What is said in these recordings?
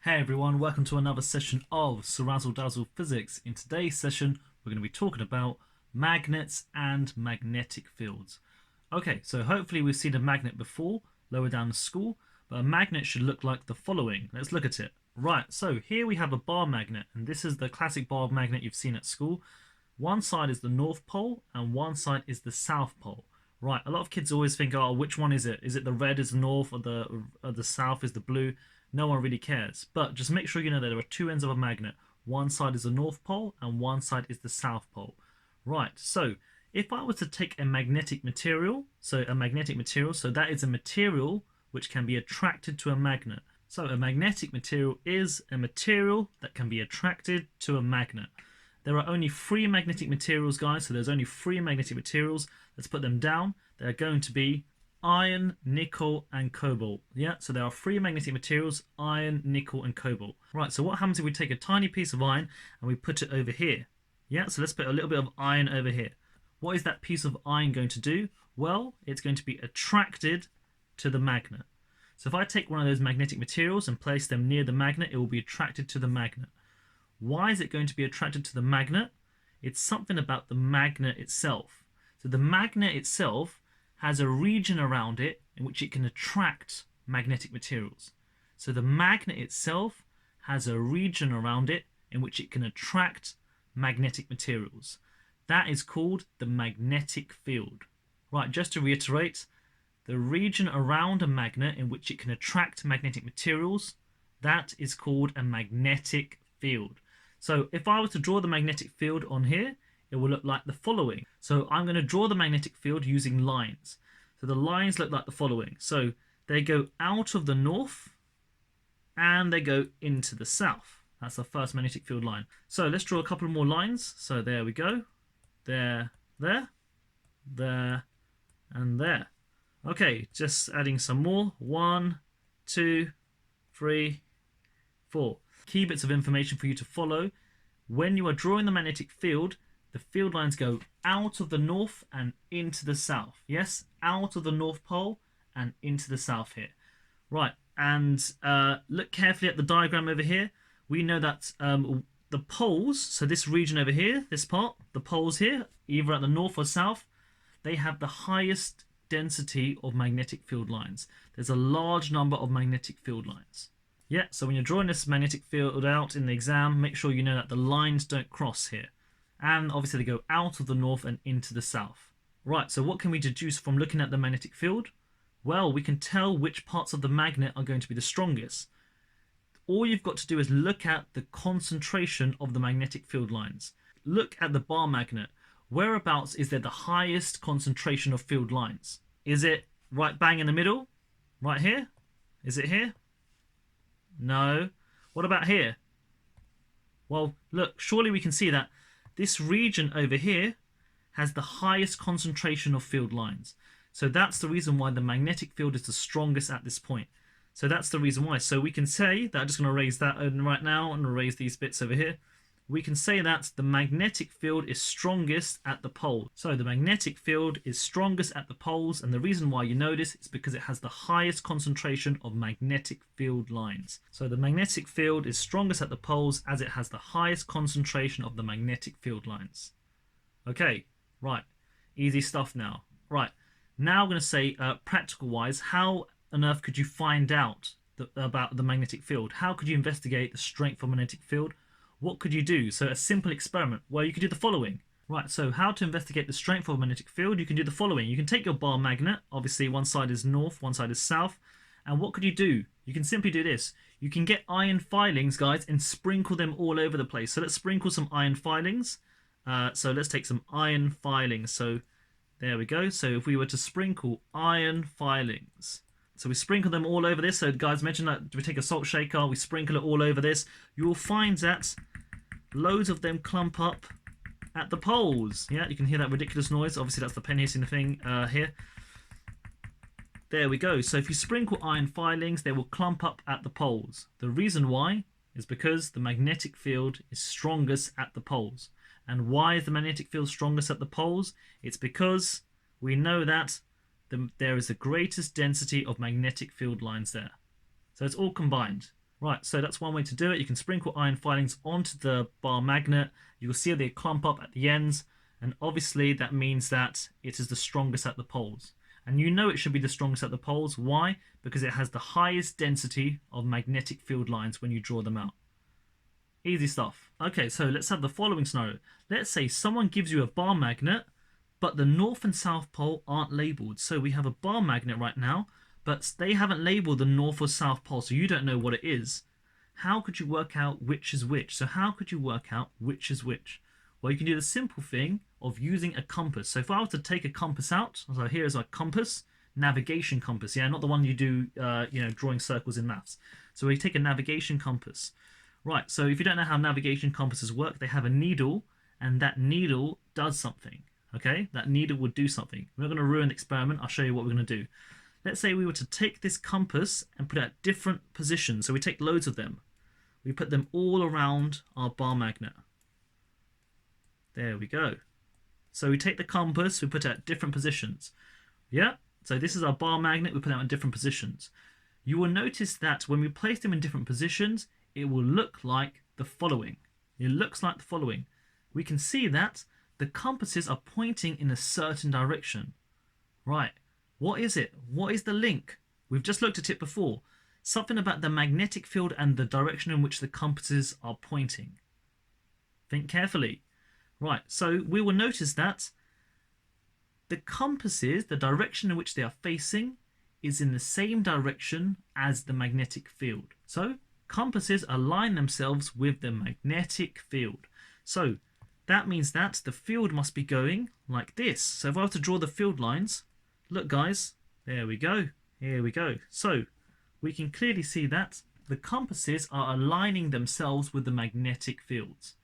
Hey everyone, welcome to another session of CeerazzleDazzle Physics. In today's session, we're going to be talking about magnets and magnetic fields. Okay, so hopefully we've seen a magnet before, lower down the school, but a magnet should look like the following. Let's look at it. Right, so here we have a bar magnet, and this is the classic bar magnet you've seen at school. One side is the North Pole, and one side is the South Pole. Right, a lot of kids always think, oh, which one is it? Is it the red is the North, or the South is the blue? No one really cares, but just make sure you know that there are two ends of a magnet. One side is the North Pole and one side is the South Pole. Right, so if I was to take a magnetic material, so that is a material which can be attracted to a magnet. So a magnetic material is a material that can be attracted to a magnet. There are only three magnetic materials, guys, so there's only three magnetic materials. Let's put them down. They're going to be iron, nickel, and cobalt. Yeah, so there are three magnetic materials: iron, nickel, and cobalt. Right, so what happens if we take a tiny piece of iron and we put it over here? Yeah, so let's put a little bit of iron over here. What is that piece of iron going to do? Well, it's going to be attracted to the magnet. So if I take one of those magnetic materials and place them near the magnet, it will be attracted to the magnet. Why is it going to be attracted to the magnet? It's something about the magnet itself. So the magnet itself has a region around it in which it can attract magnetic materials. So the magnet itself has a region around it in which it can attract magnetic materials. That is called the magnetic field. Right, just to reiterate, the region around a magnet in which it can attract magnetic materials, that is called a magnetic field. So if I was to draw the magnetic field on here, it will look like the following. So I'm going to draw the magnetic field using lines. So the lines look like the following. So they go out of the north and they go into the south. That's the first magnetic field line. So let's draw a couple more lines. So there we go. There, there, there, and there. Okay, just adding some more. 1, 2, 3, 4. Key bits of information for you to follow. When you are drawing the magnetic field, the field lines go out of the north and into the south. Yes, out of the North Pole and into the south here. Right, and look carefully at the diagram over here. We know that the poles, so this region over here, this part, the poles here, either at the north or south, they have the highest density of magnetic field lines. There's a large number of magnetic field lines. Yeah, so when you're drawing this magnetic field out in the exam, make sure you know that the lines don't cross here. And obviously they go out of the north and into the south. Right, so what can we deduce from looking at the magnetic field? Well, we can tell which parts of the magnet are going to be the strongest. All you've got to do is look at the concentration of the magnetic field lines. Look at the bar magnet. Whereabouts is there the highest concentration of field lines? Is it right bang in the middle? Right here? Is it here? No. What about here? Well, look, surely we can see that this region over here has the highest concentration of field lines. So that's the reason why the magnetic field is the strongest at this point. So that's the reason why. So we can say that, I'm just going to erase that right now and erase these bits over here. We can say that the magnetic field is strongest at the pole. So the magnetic field is strongest at the poles, and the reason why you know this is because it has the highest concentration of magnetic field lines. So the magnetic field is strongest at the poles as it has the highest concentration of the magnetic field lines. Okay, right, easy stuff now. Right, now I'm going to say practical wise, how on earth could you find out about the magnetic field? How could you investigate the strength of a magnetic field? What could you do? So a simple experiment. Well, you could do the following. Right, so how to investigate the strength of a magnetic field? You can do the following. You can take your bar magnet. Obviously, one side is north, one side is south. And what could you do? You can simply do this. You can get iron filings, guys, and sprinkle them all over the place. So let's sprinkle some iron filings. So let's take some iron filings. So there we go. So if we were to sprinkle iron filings, so we sprinkle them all over this. So guys, mention that we take a salt shaker, we sprinkle it all over this. You will find that loads of them clump up at the poles. Yeah, you can hear that ridiculous noise. Obviously, that's the pen hitting the thing here. There we go. So if you sprinkle iron filings, they will clump up at the poles. The reason why is because the magnetic field is strongest at the poles. And why is the magnetic field strongest at the poles? It's because we know that there is the greatest density of magnetic field lines there. So it's all combined. Right, so that's one way to do it. You can sprinkle iron filings onto the bar magnet. You'll see they clump up at the ends, and obviously that means that it is the strongest at the poles. And you know it should be the strongest at the poles. Why? Because it has the highest density of magnetic field lines when you draw them out. Easy stuff. Okay, so let's have the following scenario. Let's say someone gives you a bar magnet, but the north and south pole aren't labeled. So we have a bar magnet right now, but they haven't labeled the north or south pole, so you don't know what it is. How could you work out which is which? So how could you work out which is which? Well, you can do the simple thing of using a compass. So if I was to take a compass out, so here is our compass, navigation compass, yeah, not the one you do, drawing circles in maths. So we take a navigation compass. Right, so if you don't know how navigation compasses work, they have a needle, and that needle does something, okay? That needle would do something. We're not going to ruin the experiment. I'll show you what we're going to do. Let's say we were to take this compass and put it at different positions. So we take loads of them. We put them all around our bar magnet. There we go. So we take the compass, we put it at different positions. Yeah, so this is our bar magnet, we put it in different positions. You will notice that when we place them in different positions, it will look like the following. It looks like the following. We can see that the compasses are pointing in a certain direction. Right, what is it? What is the link? We've just looked at it before. Something about the magnetic field and the direction in which the compasses are pointing. Think carefully. Right, so we will notice that the compasses, the direction in which they are facing, is in the same direction as the magnetic field. So compasses align themselves with the magnetic field. So that means that the field must be going like this. So if I were to draw the field lines, look guys, there we go, here we go. So we can clearly see that the compasses are aligning themselves with the magnetic fields.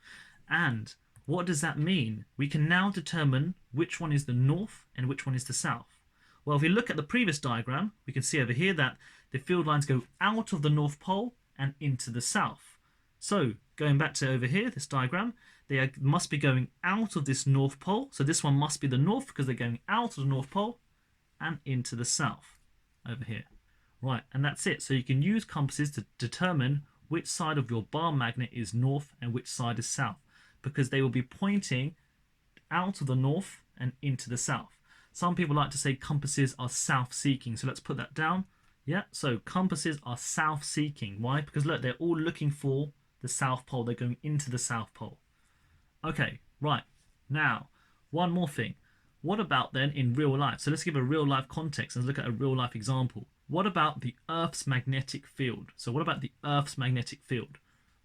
And what does that mean? We can now determine which one is the north and which one is the south. Well, if we look at the previous diagram, we can see over here that the field lines go out of the North Pole and into the south. So going back to over here, this diagram, they must be going out of this North Pole. So this one must be the north because they're going out of the North Pole and into the south over here. Right, and that's it. So you can use compasses to determine which side of your bar magnet is north and which side is south, because they will be pointing out of the north and into the south. Some people like to say compasses are south-seeking, so let's put that down. Yeah, so compasses are south-seeking. Why? Because look, they're all looking for the South Pole. They're going into the South Pole. Okay, right. Now, one more thing. What about then in real life? So let's give a real-life context and look at a real-life example. What about the Earth's magnetic field? So what about the Earth's magnetic field?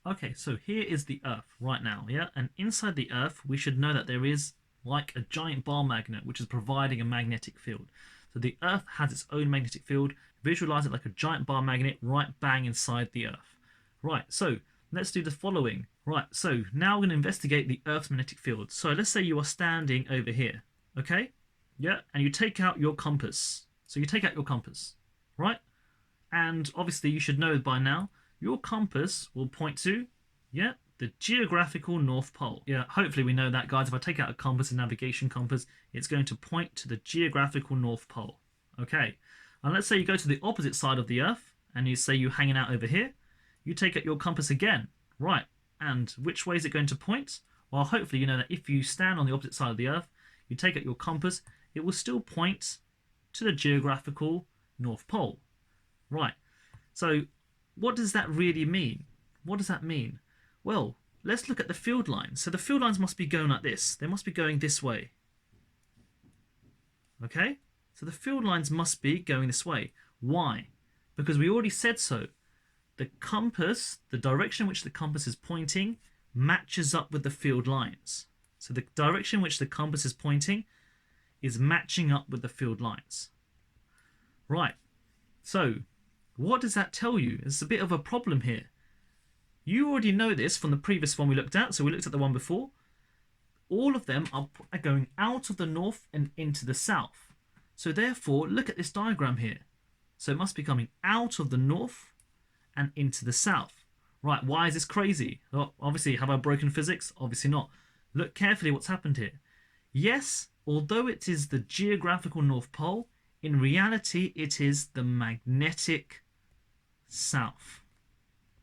Okay, so here is the Earth right now, yeah? And inside the Earth, we should know that there is like a giant bar magnet, which is providing a magnetic field. So the Earth has its own magnetic field. Visualize it like a giant bar magnet right bang inside the Earth. Right, so let's do the following. Right, so now we're going to investigate the Earth's magnetic field. So let's say you are standing over here, okay? Yeah, and you take out your compass. So you take out your compass, right? And obviously you should know by now, your compass will point to, yeah, the geographical North Pole. Yeah, hopefully we know that, guys. If I take out a compass, a navigation compass, it's going to point to the geographical North Pole. Okay, and let's say you go to the opposite side of the Earth, and you say you're hanging out over here. You take out your compass again, right? And which way is it going to point? Well, hopefully you know that if you stand on the opposite side of the Earth, you take out your compass, it will still point to the geographical North Pole. Right, so what does that really mean? What does that mean? Well, let's look at the field lines. So the field lines must be going like this. They must be going this way. Okay? So the field lines must be going this way. Why? Because we already said so. The compass, the direction in which the compass is pointing, matches up with the field lines. So the direction in which the compass is pointing is matching up with the field lines. Right. So what does that tell you? It's a bit of a problem here. You already know this from the previous one we looked at. So we looked at the one before. All of them are going out of the north and into the south. So therefore, look at this diagram here. So it must be coming out of the north and into the south. Right, why is this crazy? Well, obviously, have I broken physics? Obviously not. Look carefully what's happened here. Yes, although it is the geographical North Pole, in reality, it is the magnetic south.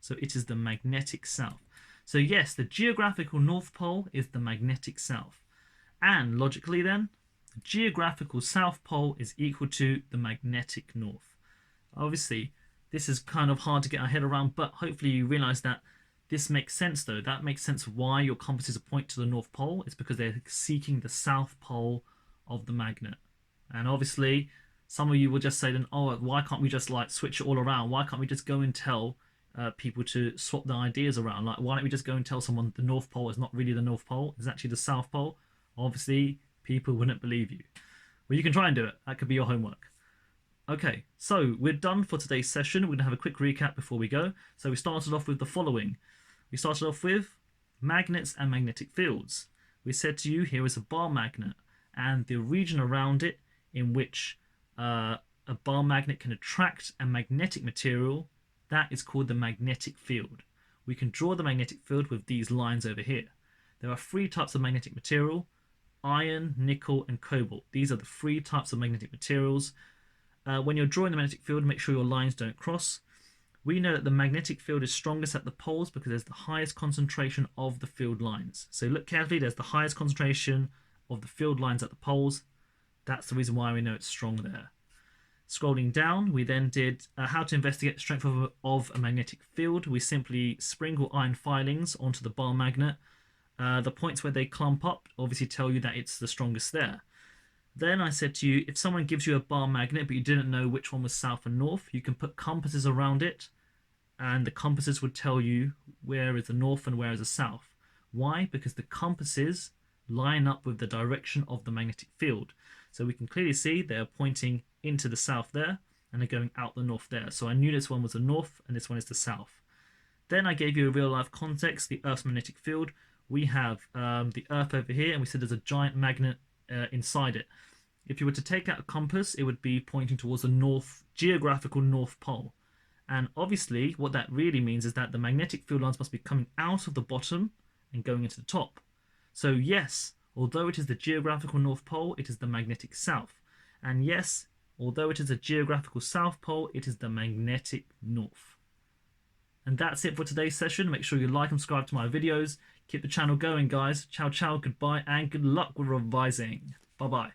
So it is the magnetic south. So yes, the geographical North Pole is the magnetic south. And logically then, the geographical South Pole is equal to the magnetic north. Obviously, this is kind of hard to get our head around, but hopefully you realize that this makes sense though. That makes sense why your compasses point to the North Pole. It's because they're seeking the South Pole of the magnet. And obviously, some of you will just say then, oh, why can't we just like switch it all around? Why can't we just go and tell people to swap their ideas around? Like, why don't we just go and tell someone the North Pole is not really the North Pole, it's actually the South Pole? Obviously, people wouldn't believe you. Well, you can try and do it. That could be your homework. Okay, so we're done for today's session. We're going to have a quick recap before we go. So we started off with the following. We started off with magnets and magnetic fields. We said to you, here is a bar magnet, and the region around it in which a bar magnet can attract a magnetic material, that is called the magnetic field. We can draw the magnetic field with these lines over here. There are three types of magnetic material: iron, nickel, and cobalt. These are the three types of magnetic materials. When you're drawing the magnetic field, make sure your lines don't cross. We know that the magnetic field is strongest at the poles because there's the highest concentration of the field lines. So look carefully, there's the highest concentration of the field lines at the poles. That's the reason why we know it's strong there. Scrolling down, we then did how to investigate the strength of a magnetic field. We simply sprinkle iron filings onto the bar magnet. The points where they clump up obviously tell you that it's the strongest there. Then I said to you, if someone gives you a bar magnet but you didn't know which one was south and north, you can put compasses around it, and the compasses would tell you where is the north and where is the south. Why? Because the compasses line up with the direction of the magnetic field. So we can clearly see they're pointing into the south there, and they're going out the north there. So I knew this one was the north and this one is the south. Then I gave you a real life context, the Earth's magnetic field. We have the Earth over here, and we said there's a giant magnet inside it. If you were to take out a compass, it would be pointing towards the north, geographical North Pole. And obviously, what that really means is that the magnetic field lines must be coming out of the bottom and going into the top. So yes, although it is the geographical North Pole, it is the magnetic south. And yes, although it is a geographical South Pole, it is the magnetic north. And that's it for today's session. Make sure you like and subscribe to my videos. Keep the channel going, guys. Ciao, ciao, goodbye, and good luck with revising. Bye-bye.